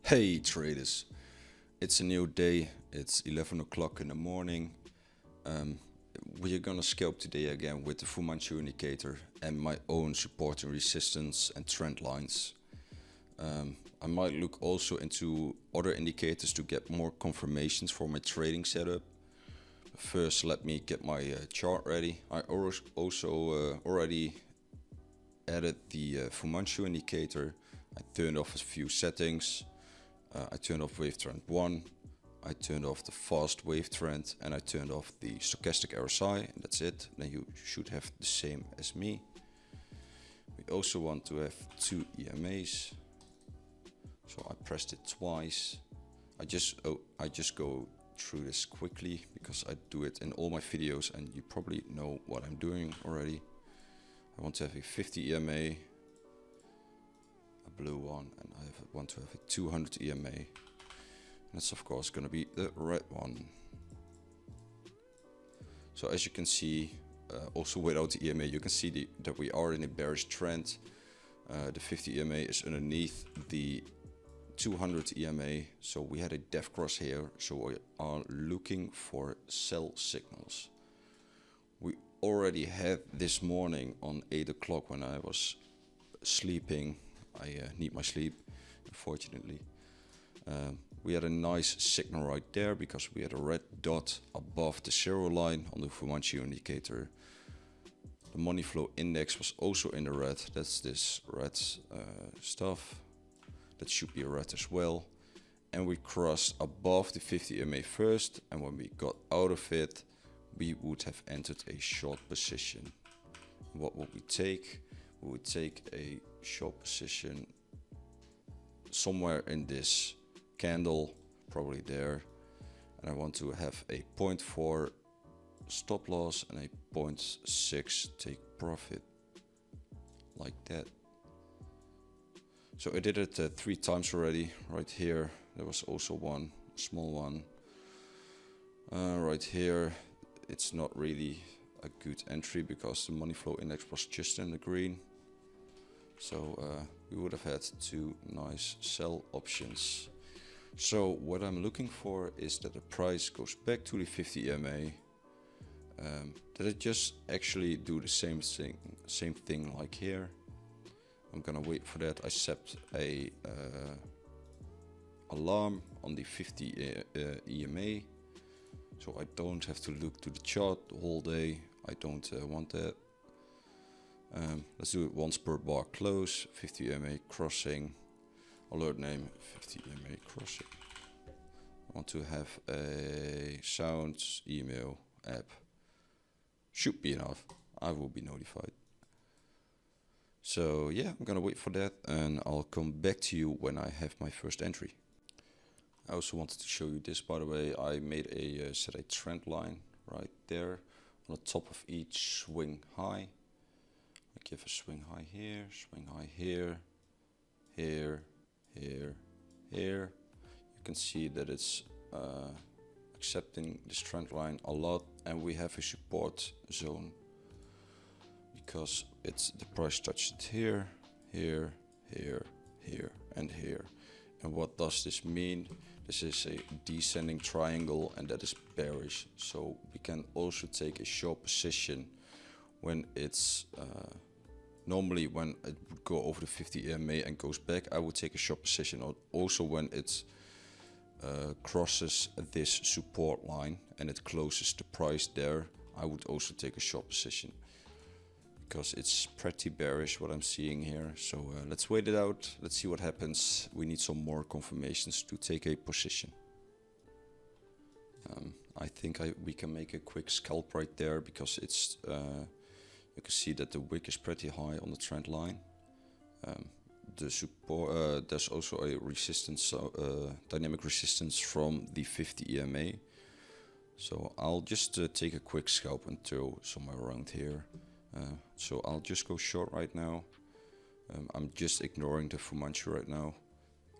Hey traders, it's a new day, it's 11 o'clock in the morning. We are gonna scalp today again with the Vumanchu indicator and my own support and resistance and trend lines. I might look also into other indicators to get more confirmations for my trading setup. First, let me get my chart ready. I also already added the Vumanchu indicator. I turned off a few settings. I turned off wave trend 1, I turned off the fast wave trend, and I turned off the stochastic RSI, and that's it. Then you should have the same as me. We also want to have two EMAs. So I pressed it twice. I just go through this quickly because I do it in all my videos and you probably know what I'm doing already. I want to have a 50 EMA, blue one, and I want to have a 200 EMA. And that's of course going to be the red one. So as you can see, also without the EMA, you can see that we are in a bearish trend. The 50 EMA is underneath the 200 EMA, so we had a death cross here, so we are looking for sell signals. We already had this morning on 8 o'clock when I was sleeping. I need my sleep, unfortunately. We had a nice signal right there because we had a red dot above the zero line on the Vumanchu indicator. The money flow index was also in the red. That's this red stuff. That should be red as well. And we crossed above the 50 EMA first, and when we got out of it, we would have entered a short position. What would we take? We would take a short position somewhere in this candle, probably there, and I want to have a 0.4 stop loss and a 0.6 take profit, like that. So I did it 3 times already. Right here there was also one small one. Right here it's not really a good entry because the money flow index was just in the green. So we would have had 2 nice sell options. So what I'm looking for is that the price goes back to the 50 EMA. That it just actually do the same thing like here. I'm gonna wait for that. I set a alarm on the 50 EMA, so I don't have to look to the chart the whole day. I don't want that. Let's do it once per bar close. 50 EMA crossing. Alert name 50 EMA crossing. I want to have a sound email app. Should be enough. I will be notified. So yeah, I'm gonna wait for that and I'll come back to you when I have my first entry. I also wanted to show you this, by the way. I made set a trend line right there on the top of each swing high. I give a swing high here, swing high here, here, here, here. You can see that it's accepting this trend line a lot, and we have a support zone because it's the price touched here, here, here, here, and here. And what does this mean? This is a descending triangle, and that is bearish. So we can also take a short position when it's normally when it would go over the 50 EMA and goes back, I would take a short position. Also when it crosses this support line and it closes the price there, I would also take a short position because it's pretty bearish what I'm seeing here. So let's wait it out. Let's see what happens. We need some more confirmations to take a position. I think we can make a quick scalp right there because it's you can see that the wick is pretty high on the trend line. The support, there's also a resistance, dynamic resistance from the 50 EMA. So I'll just take a quick scalp until somewhere around here. So I'll just go short right now. I'm just ignoring the Vumanchu right now.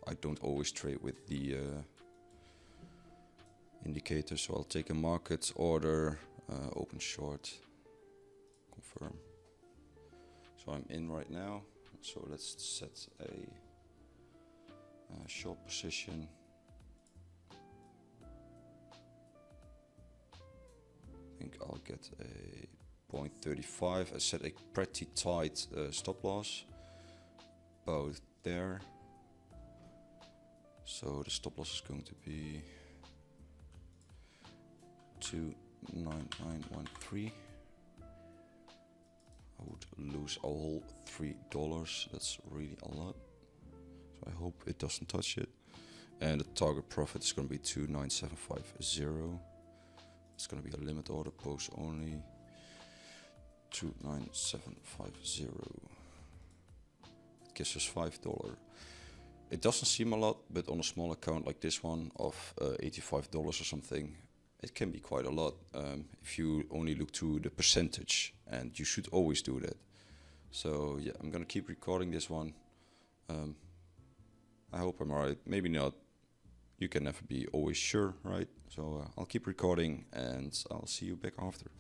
I don't always trade with the indicator, so I'll take a market order, open short, confirm. So I'm in right now. So let's set short position. I think I'll get a 0.35. I set a pretty tight stop loss, about there. So the stop loss is going to be 29913. I would lose a whole $3. That's really a lot. So I hope it doesn't touch it. And the target profit is going to be 29750. It's going to be a limit order, post only. 29750. It gives us $5. It doesn't seem a lot, but on a small account like this one of $85 or something, it can be quite a lot if you only look to the percentage, and you should always do that. So yeah, I'm gonna keep recording this one. I hope I'm right, maybe not. You can never be always sure, right? So I'll keep recording and I'll see you back after.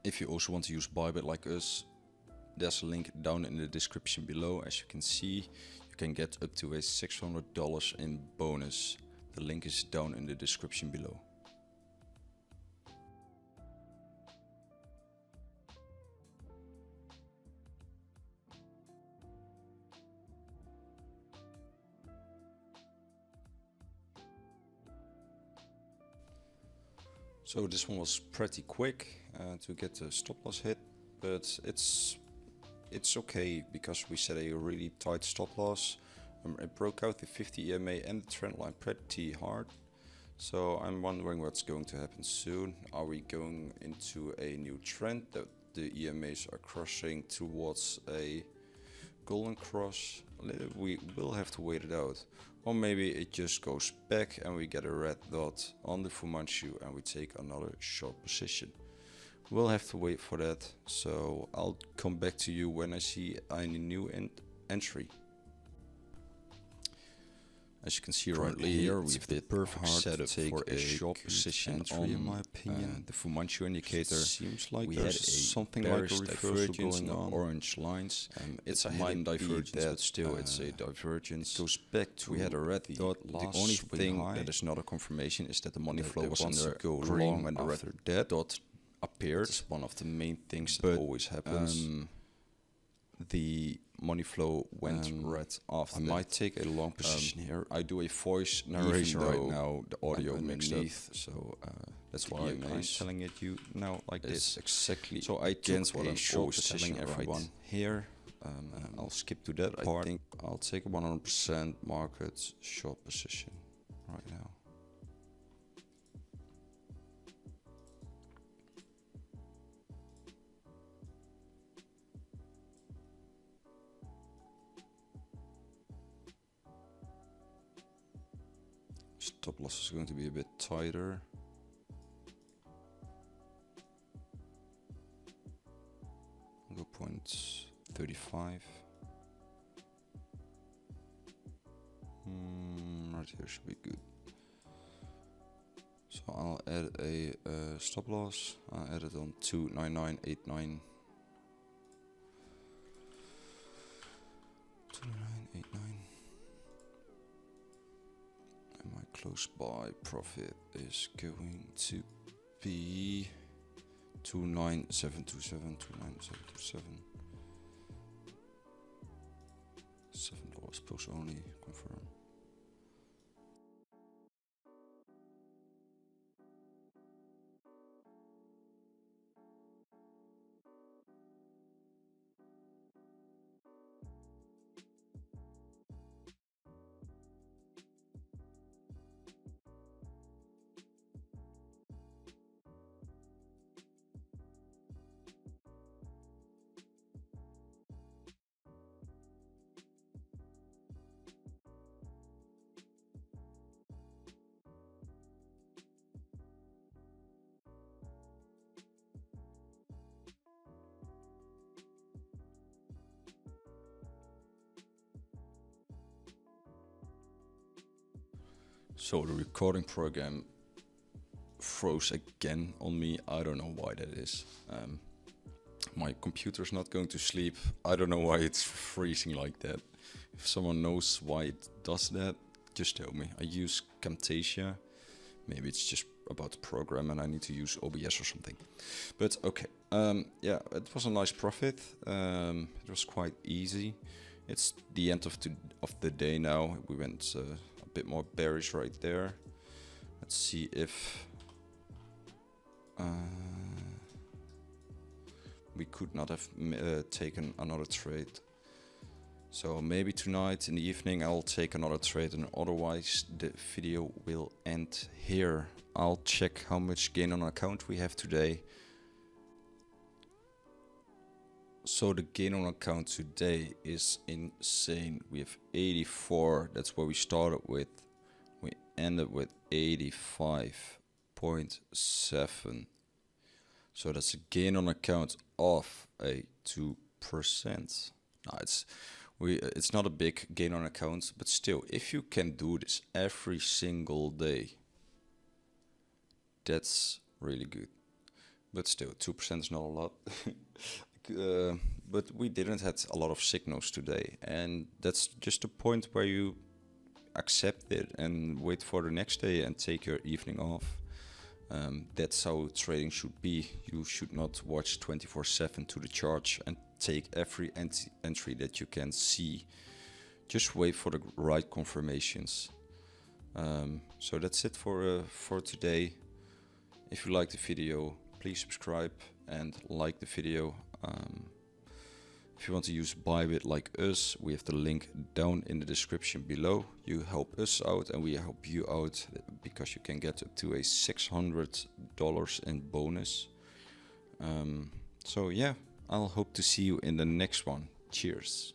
If you also want to use BYBIT like us, there's a link down in the description below. As you can see, you can get up to a $600 in bonus. The link is down in the description below. So this one was pretty quick to get the stop loss hit, but it's okay because we set a really tight stop loss. It broke out the 50 EMA and the trend line pretty hard. So I'm wondering what's going to happen soon. Are we going into a new trend that the EMAs are crossing towards a golden cross? We will have to wait it out. Or maybe it just goes back and we get a red dot on the Vumanchu and we take another short position. We'll have to wait for that. So I'll come back to you when I see any new entry. As you can see right here, we have the perfect setup for a short position entry, in my opinion. The Vumanchu indicator seems like there's something like a divergence going on. Orange lines. It's a hidden divergence, but still it's a divergence. It goes back to we had a red dot. The only thing that is not a confirmation is that the money flow was under green when the red dot appeared. It's one of the main things that always happens. The money flow went red after. I might take a long position here. I do a voice narration right now. The audio mixed up, so that's why I'm telling it you now like this. Exactly. So I took what I'm always telling everyone here. I'll skip to that part. I think I'll take a 100% market short position right now. Stop loss is going to be a bit tighter. I'll go 0.35. Right here should be good. So I'll add a stop loss. I'll add it on 29989. 29989. My close buy profit is going to be 29727, 29727. $7 post only, confirm. So the recording program froze again on me. I don't know why that is. My computer's not going to sleep. I don't know why it's freezing like that. If someone knows why it does that, just tell me. I use Camtasia. Maybe it's just about the program and I need to use OBS or something. But okay, yeah, it was a nice profit. It was quite easy. It's the end of the day now. We went a bit more bearish right there. Let's see if we could not have taken another trade. So maybe tonight in the evening I'll take another trade, and otherwise the video will end here. I'll check how much gain on account we have today. So the gain on account today is insane. We have 84, that's where we started with. We ended with 85.7. So that's a gain on account of a 2%. Now it's not a big gain on account, but still, if you can do this every single day, that's really good. But still, 2% is not a lot. But we didn't have a lot of signals today, and that's just a point where you accept it and wait for the next day and take your evening off. That's how trading should be. You should not watch 24/7 to the chart and take every entry that you can see. Just wait for the right confirmations. So that's it for today. If you like the video, please subscribe and like the video. If you want to use BYBIT like us, we have the link down in the description below. You help us out and we help you out, because you can get up to a $600 in bonus. So yeah, I'll hope to see you in the next one. Cheers.